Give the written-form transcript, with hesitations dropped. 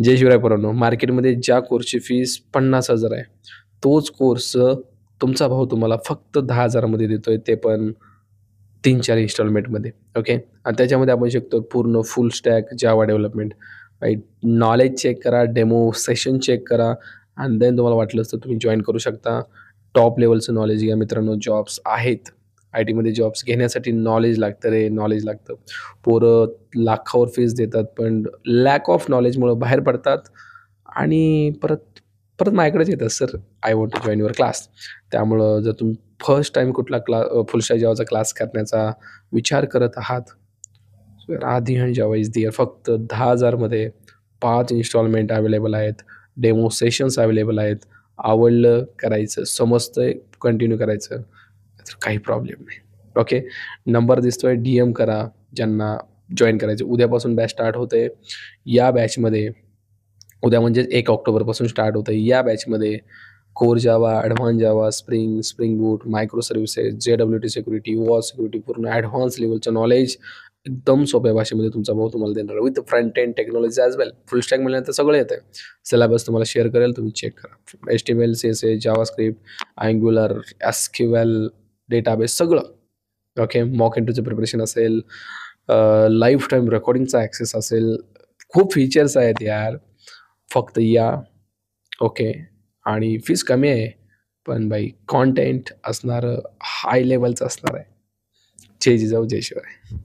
जय शिवराय पोरांनो. मार्केटमध्ये ज्या कोर्सची फीस 50,000 आहे, तोच कोर्स तुमचा भाऊ तुम्हाला फक्त 10,000 मध्ये देतोय, ते पण 3-4 इन्स्टॉलमेंटमध्ये. ओके. आणि त्याच्यामध्ये आपण शिकतो पूर्ण full stack Java development, right. Knowledge check करा, डेमो सेशन चेक करा आणि देन तुम्हाला वाटलंच तर तुम्ही जॉइन करू शकता. टॉप लेव्हलचं नॉलेज घ्या मित्रांनो. जॉब्स आहेत. आय-टीमध्ये जॉब्स घेण्यासाठी नॉलेज लागतं रे, नॉलेज लागतं. पोरं लाखावर फीस देतात, पण लॅक ऑफ नॉलेजमुळं बाहेर पडतात आणि परत परत माझ्याकडेच येतात, "sir, I want to join your class." त्यामुळं जर तुम्ही फर्स्ट टाईम कुठला फुल स्टॅक जावाचा क्लास करण्याचा विचार करत आहात, तर आधी जावा इज देअर. फक्त 10,000 मध्ये 5 इन्स्टॉलमेंट अवेलेबल आहेत. डेमो सेशन्स अवेलेबल आहेत. आवडलं करायचं, समजतंय कंटिन्यू करायचं. तर काही प्रॉब्लेम नाही. ओके. नंबर दिसतोय, डी-एम करा ज्यांना जॉइन करायचं. उद्यापासून बॅच स्टार्ट होते. या बॅचमध्ये उद्या म्हणजे 1 ऑक्टोबरपासून स्टार्ट होतं. या बॅचमध्ये core Java, advance Java, spring boot, micro services, JWT security, watch security पूर्ण ॲडव्हान्स लेव्हलचं नॉलेज एकदम सोप्या भाषेमध्ये तुमचा भाऊ तुम्हाला देणार आहे. With front end technology as well. Full stack म्हटल्यानंतर सगळं येतंय. सिलेबस तुम्हाला शेअर करेल, तुम्ही चेक करा. HTML, CSS, JavaScript, Angular, SQL, database सगळं. ओके. मॉक इंटरव्ह्यूचं प्रिपरेशन असेल, लाईफ टाईम रेकॉर्डिंगचा ॲक्सेस असेल. खूप फीचर्स आहेत यार. फक्त या. ओके. आणि फीस कमी आहे. पण भाई कंटेंट असणारं हाय लेव्हलचं असणार आहे. जय जिजाऊ, जय शिवराय.